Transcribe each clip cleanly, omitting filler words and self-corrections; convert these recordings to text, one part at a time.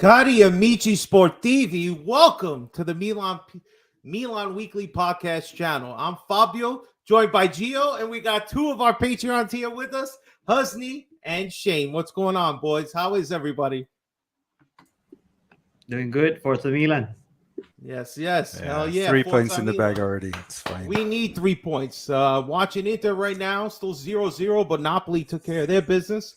Cari amici sportivi, welcome to the Milan Weekly Podcast channel. I'm Fabio, joined by Gio, and we got two of our Patreons here with us, Husney and Shane. What's going on, boys? How is everybody? Doing good for Milan. Yes. Hell yeah. 3 Forza points in the Milan. bag already. It's fine. We need 3 points. Watching Inter right now, still 0-0, but Napoli took care of their business.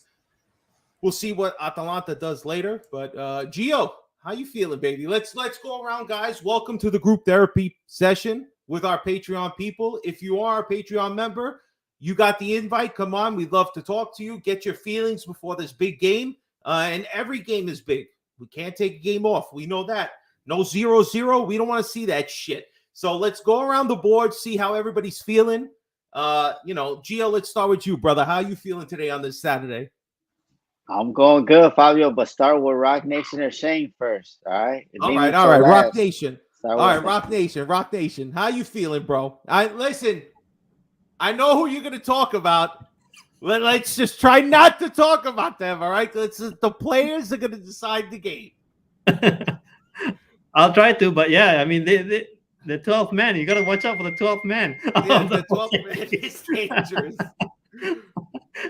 We'll see what Atalanta does later. But Gio, how you feeling, baby? Let's go around, guys. Welcome to the group therapy session with our Patreon people. If you are a Patreon member, you got the invite. Come on, we'd love to talk to you. Get your feelings before this big game. And every game is big. We can't take a game off. We know that. No 0-0. We don't want to see that shit. So let's go around the board, see how everybody's feeling. Gio, let's start with you, brother. How are you feeling today on this Saturday? I'm going good, Fabio, but start with Rock Nation or Shane first, all right? All right. Rock Nation. Rock Nation. How you feeling, bro? Listen, I know who you're going to talk about. Let's just try not to talk about them, all right? The players are going to decide the game. I'll try to, but yeah, I mean, the 12th man, you got to watch out for the 12th man. Yeah, the 12th man is dangerous.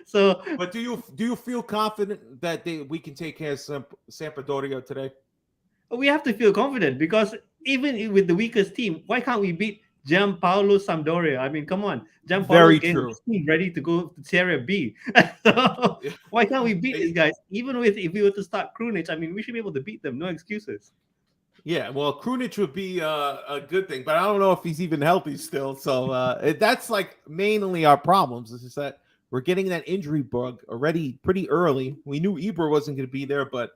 So, but do you feel confident that we can take care of Sampdoria today? We have to feel confident because even with the weakest team, why can't we beat Gianpaolo Sampdoria? I mean, come on, Gianpaolo is ready to go to Serie B. So why can't we beat these guys? Even if we were to start Krunic, I mean, we should be able to beat them. No excuses. Yeah, well, Krunic would be a good thing, but I don't know if he's even healthy still. So that's like mainly our problems. Is that we're getting that injury bug already pretty early. We knew Ibra wasn't going to be there, but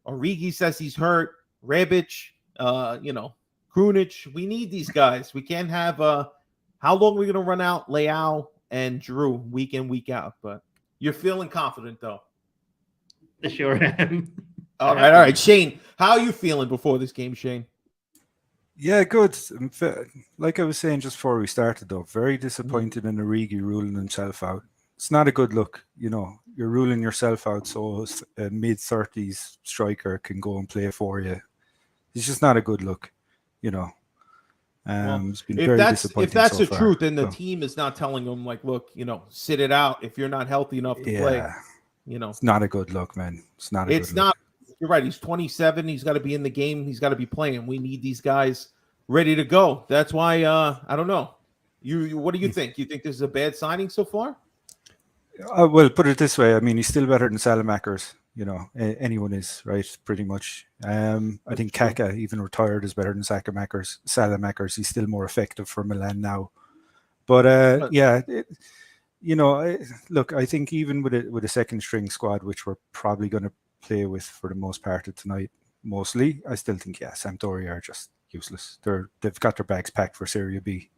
Origi says he's hurt. Rebic, Krunic. We need these guys. We can't have how long are we going to run out Leao and Giroud week in, week out? But you're feeling confident, though. Sure am. All right. Shane, how are you feeling before this game, Shane? Yeah, good. Like I was saying just before we started, though, very disappointed in Origi ruling himself out. It's not a good look. You're ruling yourself out so a mid-30s striker can go and play for you. It's just not a good look, It's been very disappointing. If that's so the far. truth, then the team is not telling him, like, look, sit it out if you're not healthy enough to play. It's not a good look, man. It's not a good look. You're right. He's 27. He's got to be in the game. He's got to be playing. We need these guys ready to go. That's why I don't know. What do you think? You think this is a bad signing so far? Well, put it this way. I mean, he's still better than Salamakers. Anyone is, right? Pretty much. I think Kaka, even retired, is better than Salamakers. He's still more effective for Milan now. But look, I think even with a second string squad, which we're probably going to play with for the most part of tonight, I still think Sampdoria are just useless. They've got their bags packed for Serie B.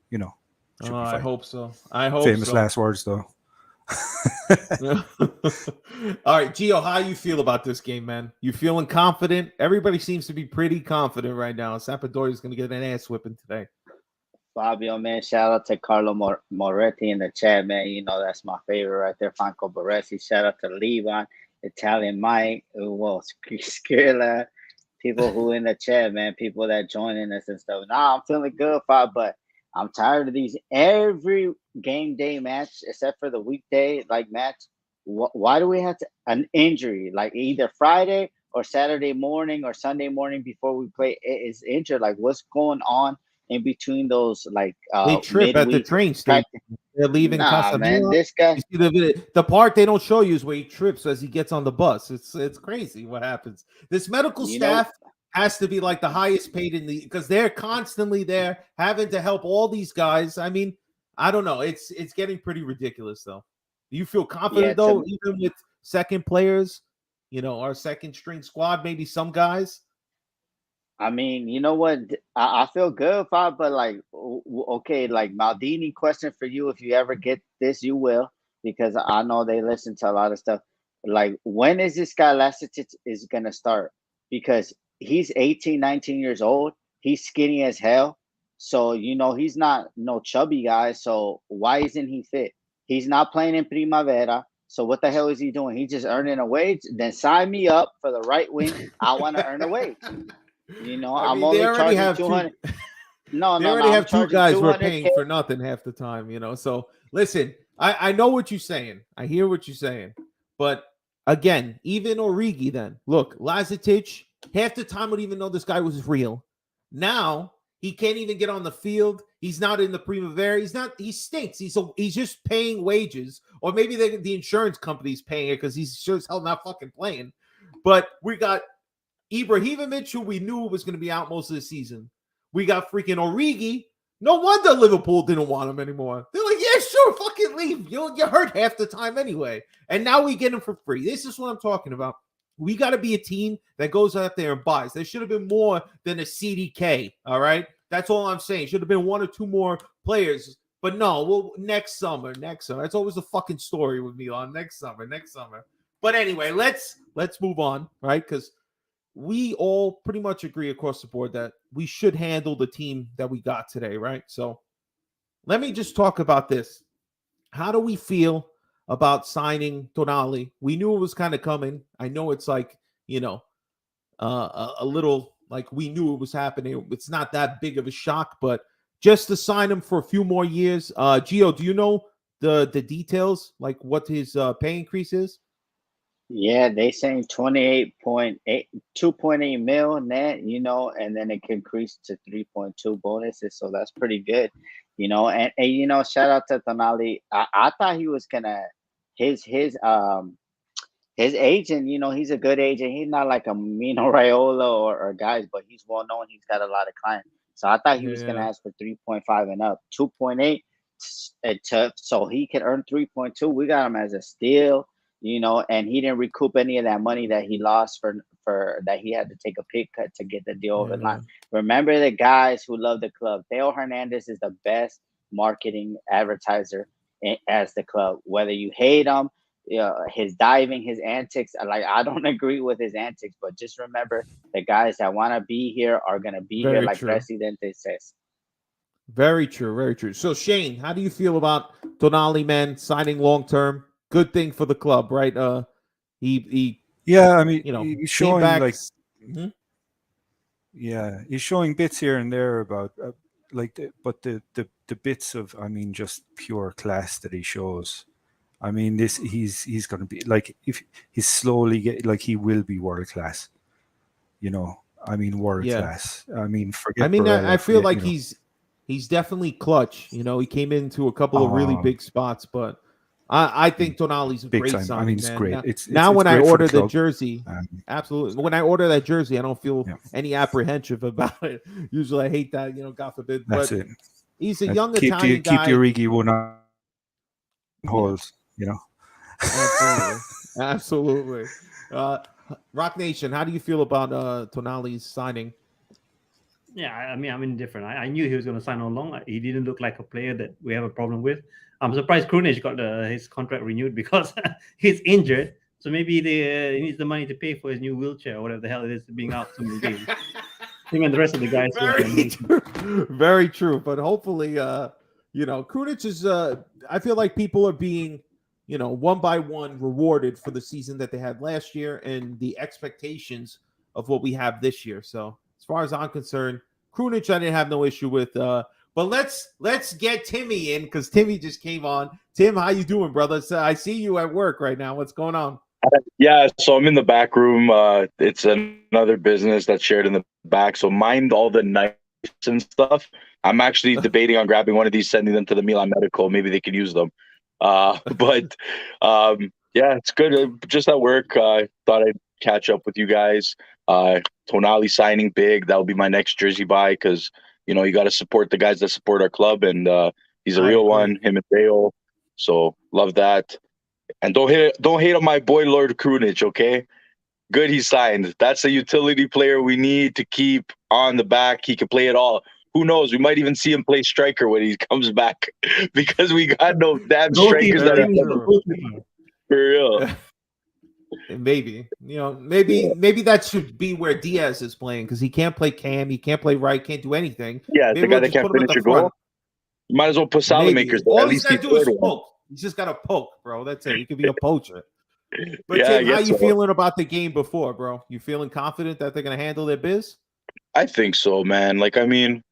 I hope so. Famous last words, though. All right, Gio, how you feel about this game, man? You feeling confident? Everybody seems to be pretty confident right now. Sampdoria is going to get an ass whipping today. Fabio, man, shout out to Carlo Moretti in the chat, man. That's my favorite right there. Franco Baresi. Shout out to Levan, Italian Mike, Skrilla, people who in the chat, man, people that joining us and stuff. I'm feeling good, Fab, but I'm tired of these every game day match except for the weekday match. Why do we have an injury like either Friday or Saturday morning or Sunday morning before we play is injured? Like, what's going on in between those? They trip at the train station. They're leaving Casa. Man, this guy. You see the part they don't show you is where he trips as he gets on the bus. It's crazy what happens. This medical staff has to be like the highest paid because they're constantly there having to help all these guys. I mean, I don't know. It's getting pretty ridiculous, though. Do you feel confident, though, even with second players, our second string squad, maybe some guys? I mean, you know what? I feel good, Fab, but okay, Maldini, question for you. If you ever get this, you will, because I know they listen to a lot of stuff. When is this guy Lasitic is going to start? Because he's 18, 19 years old. He's skinny as hell. So, he's not no chubby guy. So why isn't he fit? He's not playing in Primavera. So what the hell is he doing? He's just earning a wage. Then sign me up for the right wing. I want to earn a wage. You know, I I'm mean, only they already charging have 200. two. No, They no, already no. I'm have two charging guys who are paying 200K. for nothing half the time, you know. So listen, I know what you're saying. I hear what you're saying. But again, even Origi then. Look, Lazetic, half the time would even know this guy was real. Now he can't even get on the field. He's not in the Primavera. He stinks. He's just paying wages. Or maybe the insurance company's paying it because he's sure as hell not fucking playing. But we got Ibrahimovic, who we knew was going to be out most of the season. We got freaking Origi. No wonder Liverpool didn't want him anymore. They're like, yeah, sure, fucking leave. You're hurt half the time anyway. And now we get him for free. This is what I'm talking about. We got to be a team that goes out there and buys. There should have been more than a CDK, all right? That's all I'm saying. Should have been one or two more players. But no, well, next summer. That's always the fucking story with Milan. Next summer. But anyway, let's move on, right? Because we all pretty much agree across the board that we should handle the team that we got today, right? So let me just talk about this. How do we feel about signing Tonali? We knew it was kind of coming. I know it's like, you know, a little like we knew it was happening. It's not that big of a shock, but just to sign him for a few more years. Gio, do you know the details, like what his pay increase is? Yeah, they saying 28.8, 2.8 mil net, you know, and then it can increase to 3.2 bonuses. So that's pretty good, you know. And you know, shout out to Tonali. I thought he was gonna his agent, you know, he's a good agent. He's not like a Mino Raiola or guys, but he's well known. He's got a lot of clients. So I thought he was gonna ask for 3.5 and up, 2.8 so he can earn 3.2. We got him as a steal, you know, and he didn't recoup any of that money that he lost for that he had to take a pay cut to get the deal over the line. Remember the guys who love the club. Theo Hernandez is the best marketing advertiser as the club. Whether you hate him, you know, his diving, his antics, like I don't agree with his antics, but just remember the guys that want to be here are going to be here, like Presidente says. Very true, very true. So Shane, how do you feel about Tonali, man, signing long term? Good thing for the club, right? Yeah, I mean, you know, he's showing back, like, yeah, he's showing bits here and there about but the bits of, I mean, just pure class that he shows. I mean, he's going to be like, if he's slowly he will be world class. You know, I mean, world class. I mean, forget. I mean, Barella, I feel like you know. he's definitely clutch. You know, he came into a couple of really big spots, but I think Tonali's a big great time. signing. I mean, it's man. great. Now it's when great I order the the jersey, absolutely. When I order that jersey, I don't feel any apprehensive about it. Usually, I hate that. You know, God forbid. That's but it. He's a young Italian guy. Keep the Origi one on hold. You know. Absolutely. Rock Nation, how do you feel about Tonali's signing? Yeah, I mean, I'm indifferent. I knew he was going to sign on long. He didn't look like a player that we have a problem with. I'm surprised Krunic got his contract renewed because he's injured. So maybe he needs the money to pay for his new wheelchair or whatever the hell it is, being out so many games. Him and the rest of the guys. Very true. But hopefully, you know, Krunic is. I feel like people are being, you know, one by one rewarded for the season that they had last year and the expectations of what we have this year. So as far as I'm concerned, Krunic I didn't have no issue with. But let's get Timmy in because Timmy just came on. Tim, how you doing, brother? So I see you at work right now. What's going on? Yeah, so I'm in the back room. It's another business that's shared in the back. So mind all the knives and stuff. I'm actually debating on grabbing one of these, sending them to the Milan Medical. Maybe they could use them. But yeah, it's good. Just at work, thought I'd catch up with you guys. Tonali signing big. That'll be my next jersey buy because, you know, you got to support the guys that support our club, and he's a real one. Him and Dale. So love that. And don't hate on my boy Lord Krunic, okay? Good, he signed. That's a utility player we need to keep on the back. He can play it all. Who knows? We might even see him play striker when he comes back because we got no damn strikers that are for real. Maybe, you know, maybe that should be where Diaz is playing because he can't play cam, he can't play right, can't do anything. Yeah, maybe the guy that can't finish your goal. You might as well put Salamakers. All he's got to do is smoke. He's just got a poke, bro. That's it. He could be a poacher. But Yeah, Tim, I how guess you so. feeling about the game before, bro? You feeling confident that they're gonna handle their biz? I think so, man. Like, I mean,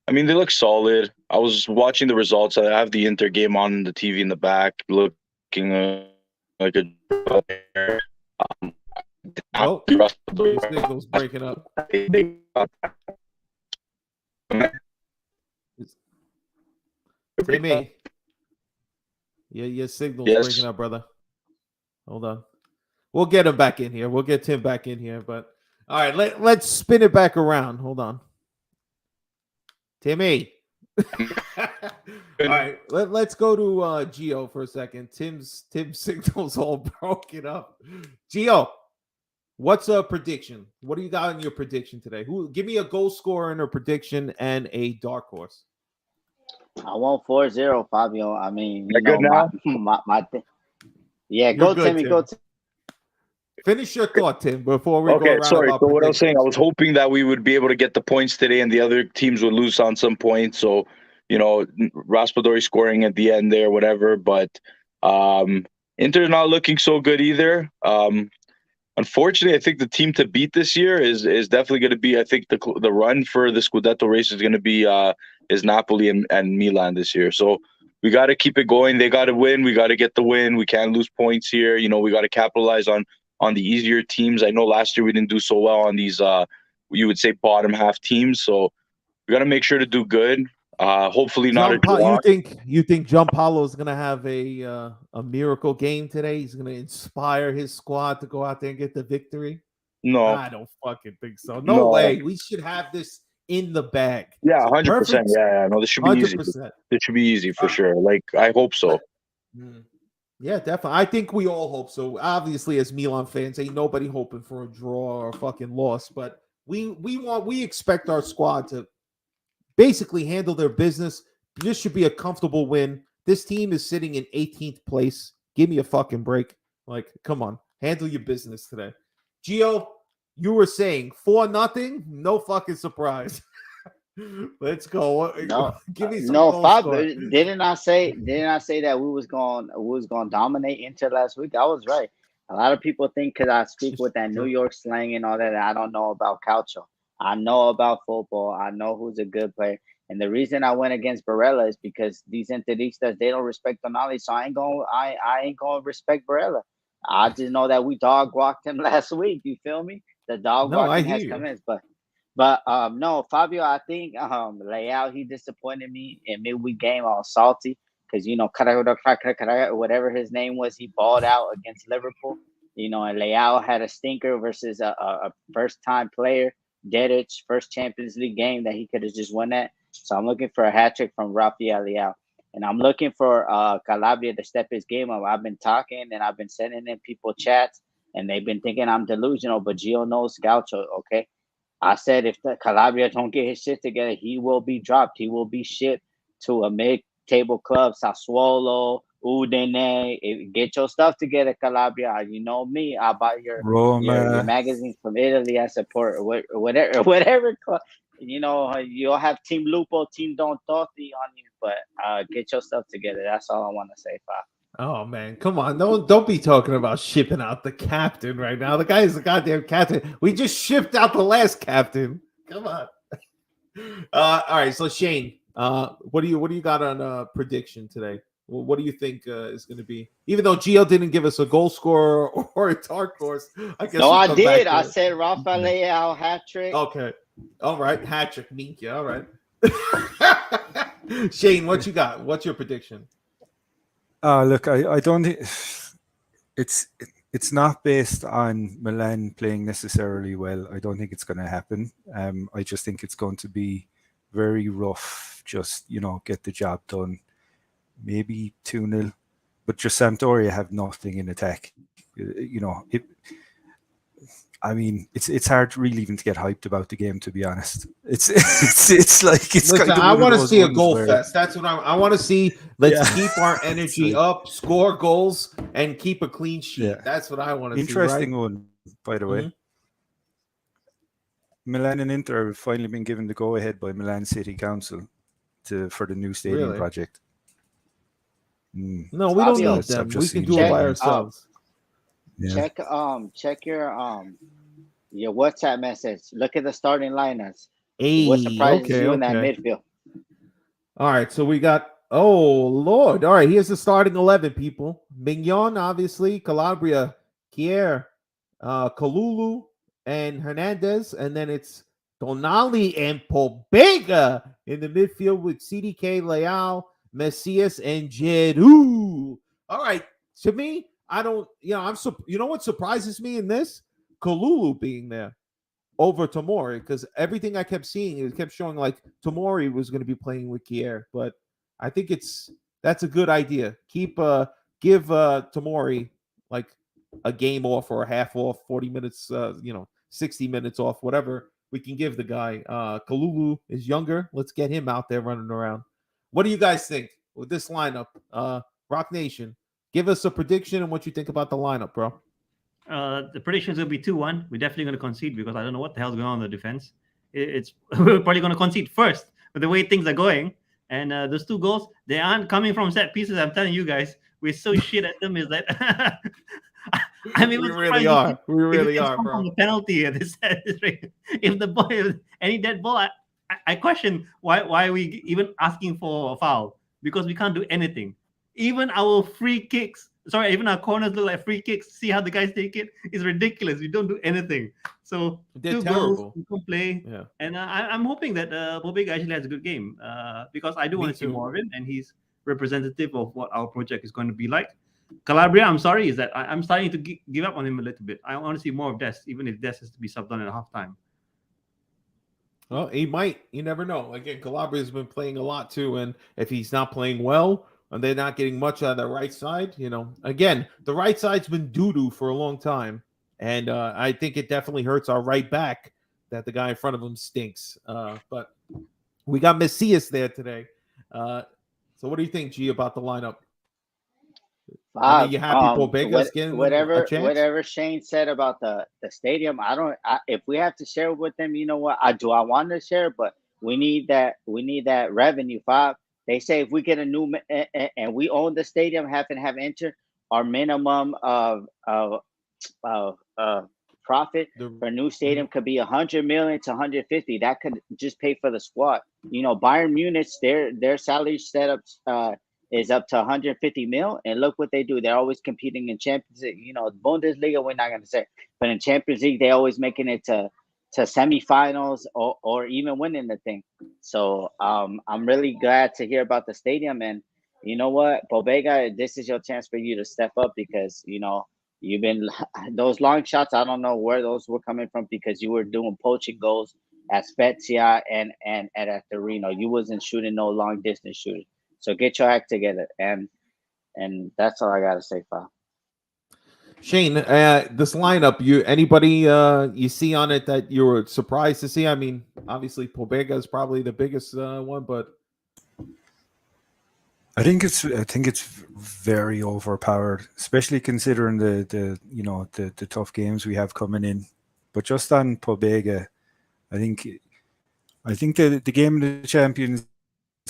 they look solid. I was watching the results. I have the Inter game on the TV in the back, looking like a. Oh, your signal's breaking up. Timmy, yeah, your signal's Yes. breaking up, brother. Hold on. We'll get him back in here. We'll get Tim back in here. But all right, let's spin it back around. Hold on. Timmy. All right, let's go to Gio for a second. Tim's signal's all broken up. Gio, what's a prediction? What do you got in your prediction today? Give me a goal scorer in a prediction and a dark horse. I want 4-0, Fabio. I mean, you Good know, now? Yeah, You're go good, Timmy, Tim. go Timmy. Finish your thought, Tim, before we go Okay, around. sorry. About So what I was saying, I predictions. was hoping that we would be able to get the points today, and the other teams would lose on some points. So, you know, Raspadori scoring at the end there, whatever. But Inter's not looking so good either. Unfortunately, I think the team to beat this year is definitely going to be. I think the run for the Scudetto race is going to be is Napoli and Milan this year. So we got to keep it going. They got to win. We got to get the win. We can't lose points here. You know, we got to capitalize on the easier teams. I know last year we didn't do so well on these you would say bottom half teams. So we got to make sure to do good. Hopefully not a draw. You think Gianpaolo is gonna have a miracle game today? He's gonna inspire his squad to go out there and get the victory? No, I don't fucking think so. No way. We should have this in the bag. Yeah, So 100%. Yeah, no, this should be easy. 100%. This should be easy for sure. Like, I hope so. Yeah, definitely. I think we all hope so. Obviously, as Milan fans, ain't nobody hoping for a draw or a fucking loss, but we expect our squad to basically handle their business. This should be a comfortable win. This team is sitting in 18th place. Give me a fucking break. Like, come on, handle your business today. Gio, you were saying 4-0. No fucking surprise. Let's go. No, Give me some. no, Fabio. Didn't I say that we was going to dominate Inter last week? I was right. A lot of people think because I speak with that New York slang and all that, I don't know about Calcio. I know about football. I know who's a good player. And the reason I went against Barella is because these Interistas, they don't respect Tonali. So I ain't gonna respect Barella. I just know that we dog walked him last week. You feel me? The dog walking has commenced. But no, Fabio, I think Leao, he disappointed me in midweek game. I was salty because, you know, whatever his name was, he balled out against Liverpool. You know, and Leao had a stinker versus a first-time player, Dedic, first Champions League game that he could have just won that. So I'm looking for a hat trick from Rafael Leao. And I'm looking for Calabria to step his game up. I've been talking and I've been sending in people chats, and they've been thinking I'm delusional, but Gio knows Gaucho, okay? I said if the Calabria don't get his shit together, he will be dropped. He will be shipped to a mid-table club, Sassuolo, Udine. Get your stuff together, Calabria. You know me. I buy your magazines from Italy. I support whatever club. You know, you'll have Team Lupo, Team Don Totti on you, but get your stuff together. That's all I want to say, Fab. Oh man, come on! Don't be talking about shipping out the captain right now. The guy is the goddamn captain. We just shipped out the last captain. Come on. All right, so Shane, what do you got on prediction today? What do you think is going to be? Even though Gio didn't give us a goal scorer or a dark horse, I guess. No, I did. I said Rafael Leao hat trick. Okay, all right, hat trick, Minky. All right. Shane, what you got? What's your prediction? Look, I don't think it's not based on Milan playing necessarily well. I don't think it's going to happen. I just think it's going to be very rough. Just, you know, get the job done. Maybe 2-0, but just Sampdoria have nothing in attack. You know, I mean, it's hard to really even to get hyped about the game, to be honest. It's like it's. Listen, I want to see a goal fest. That's what I want to see. Let's keep our energy up, score goals, and keep a clean sheet. Yeah. That's what I want to see. Interesting one, by the way. Milan and Inter have finally been given the go ahead by Milan City Council for the new stadium project. No, we don't Fabio, need them. I've just We can seen do it by Milan. ourselves. Yeah. Check your WhatsApp message. Look at the starting lineups. What Hey, surprises you in that okay. midfield? All right, so we got. Oh Lord! All right, here's the starting 11. People: Mignon, obviously, Calabria, Kier, Kalulu, and Hernandez, and then it's Tonali and Pobega in the midfield with CDK, Leal, Messias, and Jeru. All right, to me, I don't. You know what surprises me in this? Kalulu being there over Tomori, because everything I kept seeing, it kept showing like Tomori was going to be playing with Kier, but I think that's a good idea. Give Tomori like a game off or a half off, 40 minutes, 60 minutes off, whatever we can give the guy. Kalulu is younger. Let's get him out there running around. What do you guys think with this lineup? Rock Nation, give us a prediction and what you think about the lineup, bro. The prediction is going to be 2-1. We're definitely going to concede because I don't know what the hell's going on in the defense. It's we're probably going to concede first with the way things are going. And those 2 goals, they aren't coming from set pieces. I'm telling you guys, we're so shit at them. Is that I'm even We surprised really are. We if really it are, come bro. from a penalty at this rate. If the ball, any dead ball, I question why are we even asking for a foul, because we can't do anything. Even our free kicks, even our corners look like free kicks. See how the guys take it? It's ridiculous. We don't do anything. So They're 2 terrible. goals, we don't play. Yeah. And I'm hoping that Bobega actually has a good game because I do Me want to see too. more of him, and he's representative of what our project is going to be like. Calabria, I'm sorry, is that I'm starting to give up on him a little bit. I want to see more of Des, even if Des has to be subbed on at halftime. Well, he might. You never know. Again, Calabria's been playing a lot too, and if he's not playing well, and they're not getting much out of the right side, again, the right side's been doo-doo for a long time, and I think it definitely hurts our right back that the guy in front of him stinks. But we got Messias there today. So what do you think, G, about the lineup? I mean, you happy Pobega's getting a chance? Whatever Shane said about the stadium, if we have to share with them, you know what? I want to share, but we need that revenue. Fab. They say if we get a new and we own the stadium, have entered our minimum of profit for a new stadium could be 100 million to 150. That could just pay for the squad. Bayern Munich, their salary setups is up to 150 mil, and look what they do. They're always competing in Champions League. Bundesliga, we're not going to say, but in Champions League, they always making it to semifinals or even winning the thing. So I'm really glad to hear about the stadium, and you know what, Pobega, this is your chance for you to step up because you've been those long shots. I don't know where those were coming from because you were doing poaching goals at Spezia and at Torino. You wasn't shooting no long distance shooting. So get your act together, and that's all I gotta say, Fab. Shane, this lineup, anybody you see on it that you were surprised to see? I mean, obviously Pobega is probably the biggest one, but I think it's very overpowered, especially considering the tough games we have coming in. But just on Pobega, I think the game of the Champions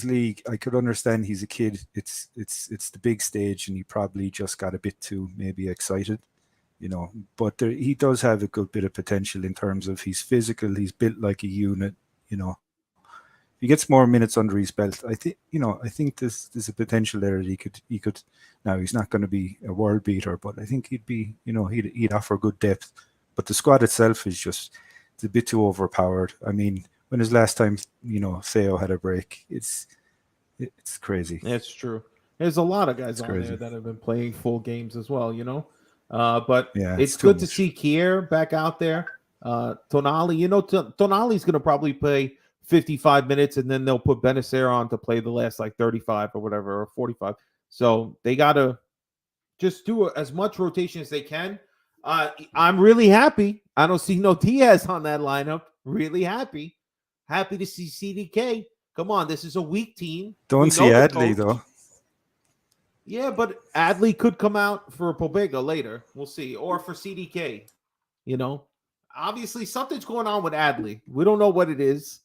League, I could understand he's a kid. It's the big stage, and he probably just got a bit too maybe excited, But he does have a good bit of potential in terms of he's physical. He's built like a unit, If he gets more minutes under his belt, I think there's a potential there that he could. Now he's not going to be a world beater, but I think he'd be, he'd offer good depth. But the squad itself is it's a bit too overpowered. I mean, when was last time Theo had a break? It's crazy. It's true. There's a lot of guys on there that have been playing full games as well, But yeah, it's good to see Kier back out there. Tonali, Tonali's going to probably play 55 minutes, and then they'll put Benacer on to play the last 35 or whatever, or 45. So they got to just do as much rotation as they can. I'm really happy. I don't see no Diaz on that lineup. Really happy. Happy to see CDK. Come on, this is a weak team. Don't see Adley, though. Yeah, but Adley could come out for Pobega later. We'll see. Or for CDK. Obviously something's going on with Adley. We don't know what it is.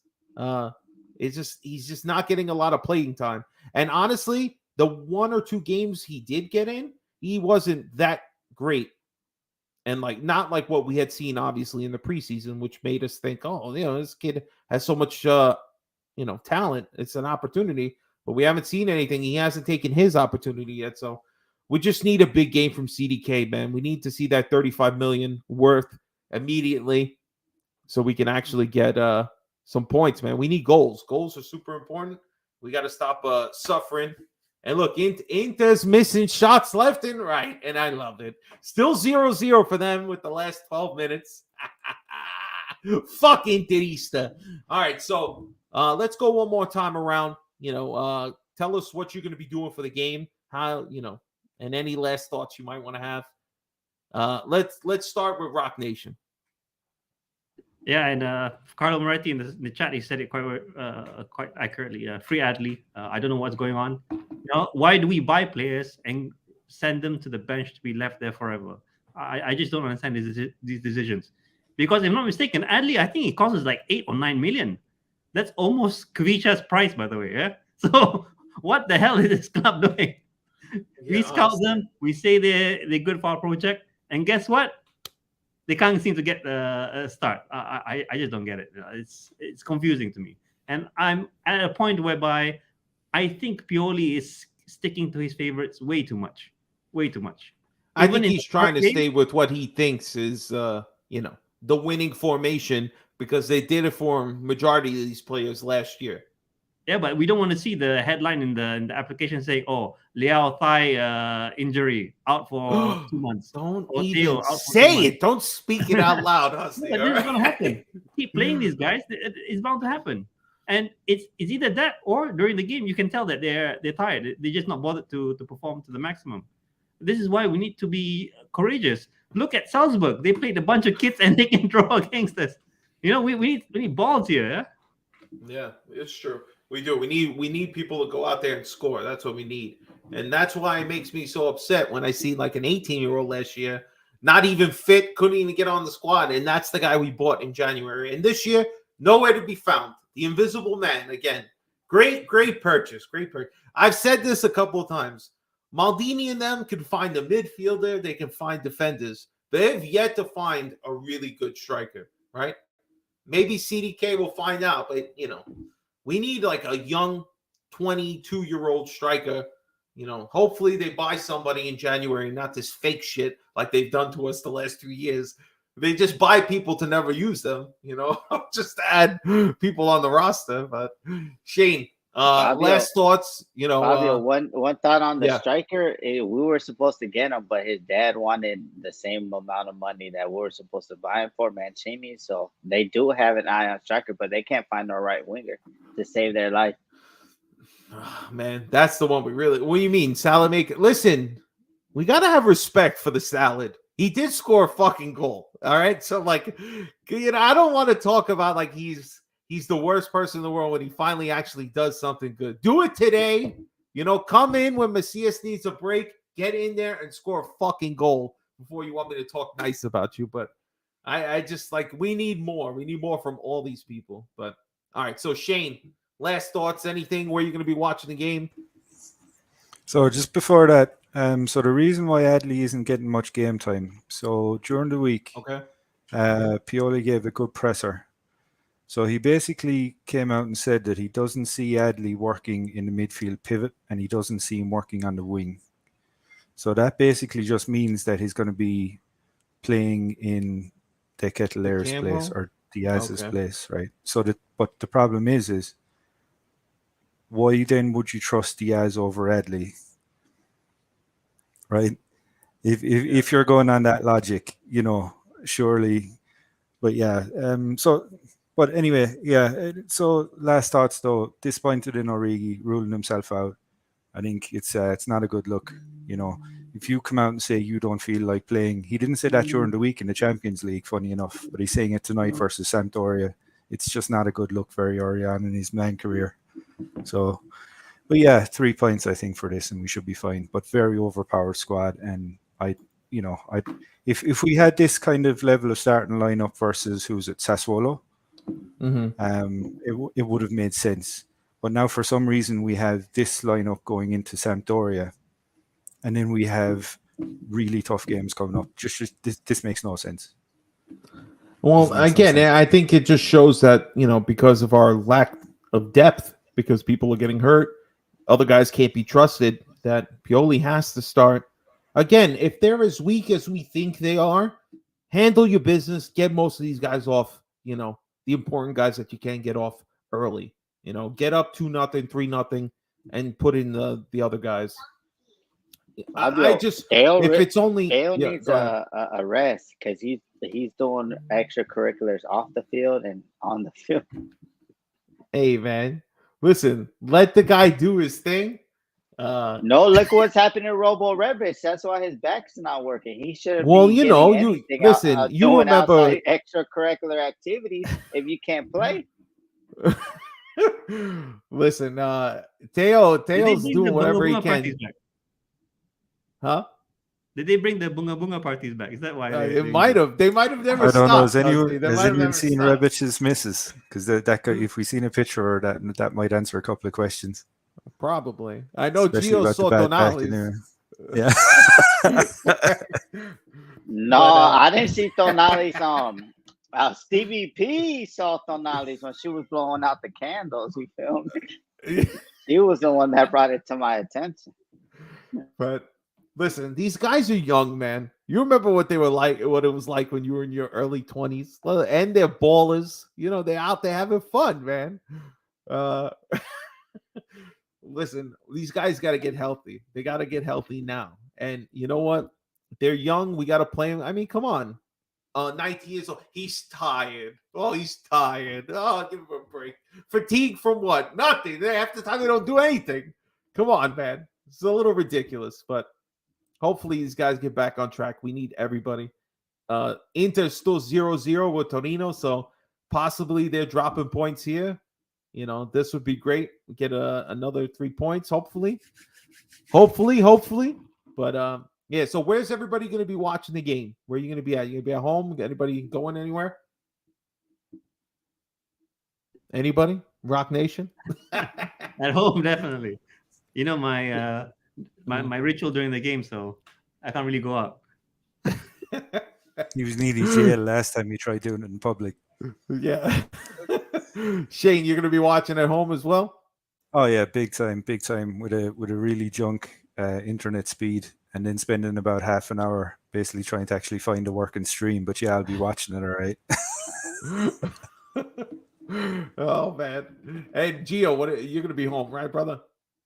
He's just not getting a lot of playing time. And honestly, the 1 or 2 games he did get in, he wasn't that great. And like not like what we had seen obviously in the preseason, which made us think, oh, this kid has so much talent. It's an opportunity, but we haven't seen anything. He hasn't taken his opportunity yet. So we just need a big game from CDK, man. We need to see that 35 million worth immediately so we can actually get some points, man. We need goals. Goals are super important. We got to stop suffering. And look, Inter's missing shots left and right, and I love it. Still 0-0 for them with the last 12 minutes. Fucking Interista. All right, so let's go one more time around. Tell us what you're going to be doing for the game. How and any last thoughts you might want to have. Let's start with Rock Nation. Yeah, and Carlo Moretti in the chat, he said it quite accurately. Free Adley. I don't know what's going on. Why do we buy players and send them to the bench to be left there forever? I just don't understand these decisions. Because if I'm not mistaken, Adley, I think it costs us like 8 or 9 million. That's almost Kvicha's price, by the way. Yeah. So what the hell is this club doing? We scout them. We say they're good for our project, and guess what? They can't seem to get a start. I just don't get it. It's confusing to me, and I'm at a point whereby I think Pioli is sticking to his favorites way too much. I think he's trying to stay with what he thinks is the winning formation, because they did it for majority of these players last year. Yeah, but we don't want to see the headline in the application saying, "Oh, Liao thigh injury out for 2 months." Don't even say it. Don't speak it out loud, Husney. This is going to happen. Keep playing these guys. It's bound to happen. And it's either that or during the game you can tell that they're tired. They're just not bothered to perform to the maximum. This is why we need to be courageous. Look at Salzburg. They played a bunch of kids and they can draw against us. We need balls here. Yeah, it's true. We do. We need people to go out there and score. That's what we need. And that's why it makes me so upset when I see like an 18-year-old last year, not even fit, couldn't even get on the squad. And that's the guy we bought in January. And this year, nowhere to be found. The Invisible Man, again. Great purchase. Great purchase. I've said this a couple of times. Maldini and them can find a midfielder. They can find defenders. They've yet to find a really good striker, right? Maybe CDK will find out, but, we need like a young 22-year-old striker. Hopefully they buy somebody in January, not this fake shit like they've done to us the last 2 years. They just buy people to never use them, just to add people on the roster. But Shane, Fabio, last thoughts, Fabio, one thought on the striker. We were supposed to get him, but his dad wanted the same amount of money that we were supposed to buy him for, Mancini. So they do have an eye on striker, but they can't find no right winger to save their life. Oh, man, that's the one we really. What do you mean, Salamaker? Listen, we gotta have respect for the Salad. He did score a fucking goal. All right, so like, I don't want to talk about like he's the worst person in the world when he finally actually does something good. Do it today. Come in when Macias needs a break. Get in there and score a fucking goal before you want me to talk nice about you. But I just like, we need more. We need more from all these people. But all right, so Shane, last thoughts, anything where you're going to be watching the game? So just before that, so the reason why Adley isn't getting much game time. So during the week, okay, Pioli gave a good presser. So he basically came out and said that he doesn't see Adley working in the midfield pivot and he doesn't see him working on the wing. So that basically just means that he's going to be playing in De Ketelaire's place or Diaz's place, right? So but the problem is why then would you trust Diaz over Adley? Right? If you're going on that logic, surely. But yeah, but anyway, yeah. So last thoughts though, disappointed in Origi ruling himself out. I think it's not a good look. If you come out and say you don't feel like playing, he didn't say that during the week in the Champions League, funny enough, but he's saying it tonight versus Sampdoria. It's just not a good look very early on in his man career. So, but yeah, 3 points I think for this, and we should be fine. But very overpowered squad, and if we had this kind of level of starting lineup versus who's at Sassuolo, it would have made sense. But now, for some reason, we have this lineup going into Sampdoria, and then we have really tough games coming up. Just this makes no sense. Well, again, I think it just shows that, because of our lack of depth, because people are getting hurt, other guys can't be trusted, that Pioli has to start. Again, if they're as weak as we think they are, handle your business, get most of these guys off, the important guys that you can get off early. Get up 2-0, 3-0, and put in the other guys. I just, if it's only Dale needs a rest because he's doing extracurriculars off the field and on the field. Hey man, listen, let the guy do his thing. No, look what's happening to Robo Rebic. That's why his back's not working. He should have. Well, you listen. You remember extracurricular activities if you can't play. Listen, Teo's doing whatever he can. Huh? Did they bring the Bunga Bunga parties back? Is that why? They might have. They might have never I don't know. stopped. Has anyone seen Rebic's misses? Because that guy, if we seen a picture of that might answer a couple of questions. Probably. I know Gio saw Tonali's. Yeah. No, I didn't see Tonali's. Stevie P saw Tonali's when she was blowing out the candles. You feel me? She was the one that brought it to my attention. But listen, these guys are young, man. You remember what they were like, what it was like when you were in your early 20s, and they're ballers. They're out there having fun, man. Listen, these guys got to get healthy. They got to get healthy now. And you know what? They're young. We got to play them. I mean, come on. 19 years old. He's tired. Oh, he's tired. Oh, give him a break. Fatigue from what? Nothing. Half the time they don't do anything. Come on, man. It's a little ridiculous, but hopefully these guys get back on track. We need everybody. Inter still 0-0 with Torino, so possibly they're dropping points here. This would be great. We get another 3 points, hopefully. But yeah, so where's everybody going to be watching the game? Where are you going to be at? You going to be at home? Anybody going anywhere? Anybody? Rock Nation? At home, definitely. My ritual during the game, so I can't really go out. He was nearly jail last time he tried doing it in public. Yeah. Shane, you're going to be watching at home as well? Oh yeah, big time with a really junk internet speed, and then spending about half an hour basically trying to actually find a working stream. But yeah, I'll be watching it, all right. Oh man. Hey Gio, you're going to be home, right, brother?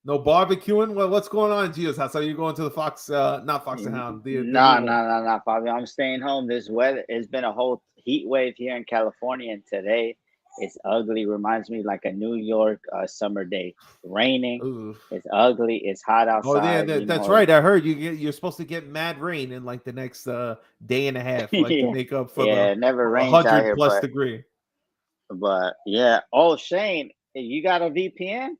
No barbecuing? Well, what's going on in Gio's house? Are you going to the Fox, not Fox and Hound? No, Fabio. I'm staying home. This weather, it's been a whole heat wave here in California, and today it's ugly. Reminds me like a New York summer day. Raining. Ooh. It's ugly. It's hot outside. Oh, yeah, that's right. I heard you're supposed to get mad rain in like the next day and a half, like to make up for it never rains 100 plus degree. But yeah. Oh, Shane, you got a VPN?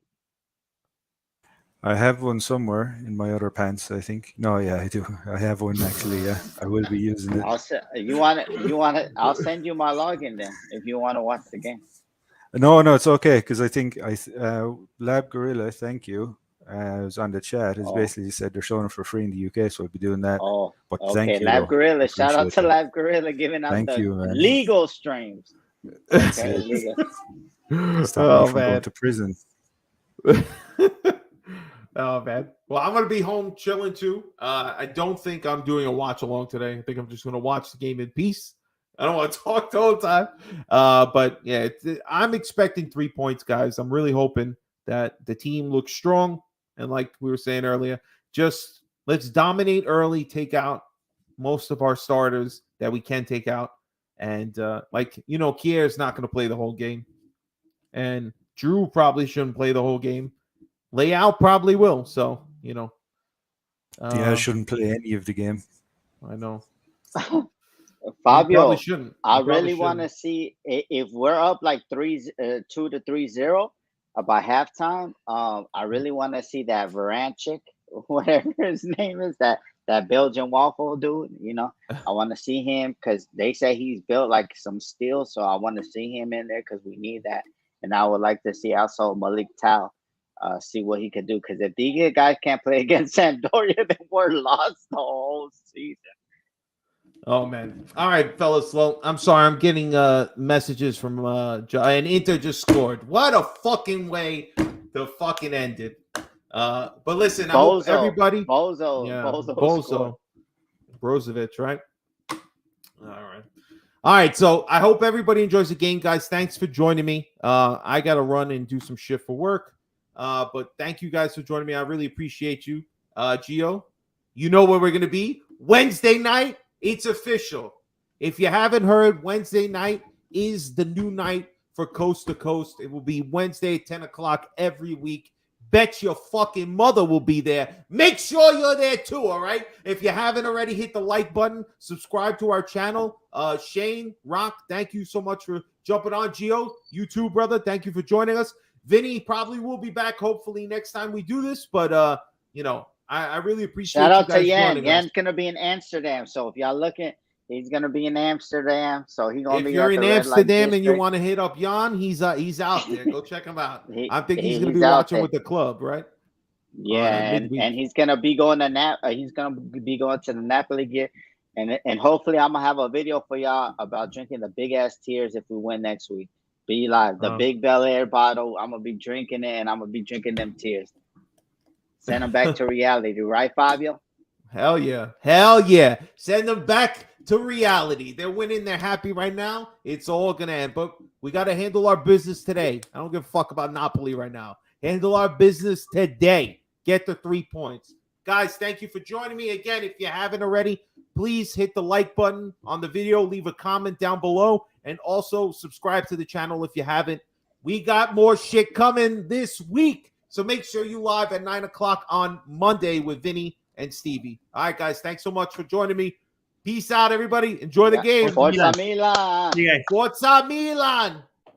I have one somewhere in my other pants, I think. No, yeah, I do. I have one actually. Yeah, I will be using it. You want it? I'll send you my login then if you want to watch the game. No, it's okay because I think Lab Gorilla, thank you. Was on the chat. Has basically said they're showing it for free in the UK, so I'll be doing that. Oh, but okay. Thank you, Lab Gorilla. Shout out to Lab Gorilla giving out legal streams. Okay, legal. Stop me from going to prison. Oh man. Well, I'm gonna be home chilling too. I don't think I'm doing a watch along today. I think I'm just gonna watch the game in peace. I don't want to talk the whole time. But yeah, I'm expecting 3 points, guys. I'm really hoping that the team looks strong. And like we were saying earlier, just let's dominate early, take out most of our starters that we can take out. And Kier is not going to play the whole game. And Drew probably shouldn't play the whole game. Layout probably will. So, I shouldn't play any of the game. I know. Fabio, I really want to see if we're up like 2-3-0 by halftime. I really want to see that Varanchik, whatever his name is, that Belgian waffle dude. I want to see him because they say he's built like some steel. So I want to see him in there because we need that and I would like to see also Malik Tal see what he can do. Because if these guys can't play against Sampdoria, then we're lost the whole season. Oh man! All right, fellas. Well, I'm sorry. I'm getting messages from and Inter just scored. What a fucking way to fucking end it. But listen, I hope everybody. Bozo scored. Brozovic, right? All right. So I hope everybody enjoys the game, guys. Thanks for joining me. I got to run and do some shit for work. But thank you guys for joining me. I really appreciate you. Gio, you know where we're going to be? Wednesday night. It's official. If you haven't heard, Wednesday night is the new night for Coast to Coast. It will be Wednesday at 10 o'clock every week. Bet your fucking mother will be there. Make sure you're there too, all right? If you haven't already, hit the like button. Subscribe to our channel. Shane, Rock, thank you so much for jumping on. Gio, you too, brother. Thank you for joining us. Vinny probably will be back hopefully next time we do this. But, you know, I really appreciate Shout out you guys to Yan. joining us. Yan's going to be in Amsterdam. So if y'all looking, he's going to be in Amsterdam. So he's going to be If you're in at the Red Light Amsterdam and you District. want to hit up Jan, he's out there. Go check him out. I think he's going to be out watching there. with the club, right? Yeah, and he's going to be going to he's going to be going to the Napoli gear. And hopefully I'm going to have a video for y'all about drinking the big ass tears if we win next week. Be live. The big Bel Air bottle. I'm going to be drinking it, and I'm going to be drinking them tears. Send them back to reality, right, Fabio? Hell yeah. Hell yeah. Send them back to reality. They're winning. They're happy right now. It's all going to end. But we got to handle our business today. I don't give a fuck about Napoli right now. Handle our business today. Get the 3 points. Guys, thank you for joining me. Again, if you haven't already, please hit the like button on the video. Leave a comment down below. And also subscribe to the channel if you haven't. We got more shit coming this week. So make sure you live at 9 o'clock on Monday with Vinny and Stevie. All right, guys. Thanks so much for joining me. Peace out, everybody. Enjoy the game. Forza Milan. See you guys. Forza Milan.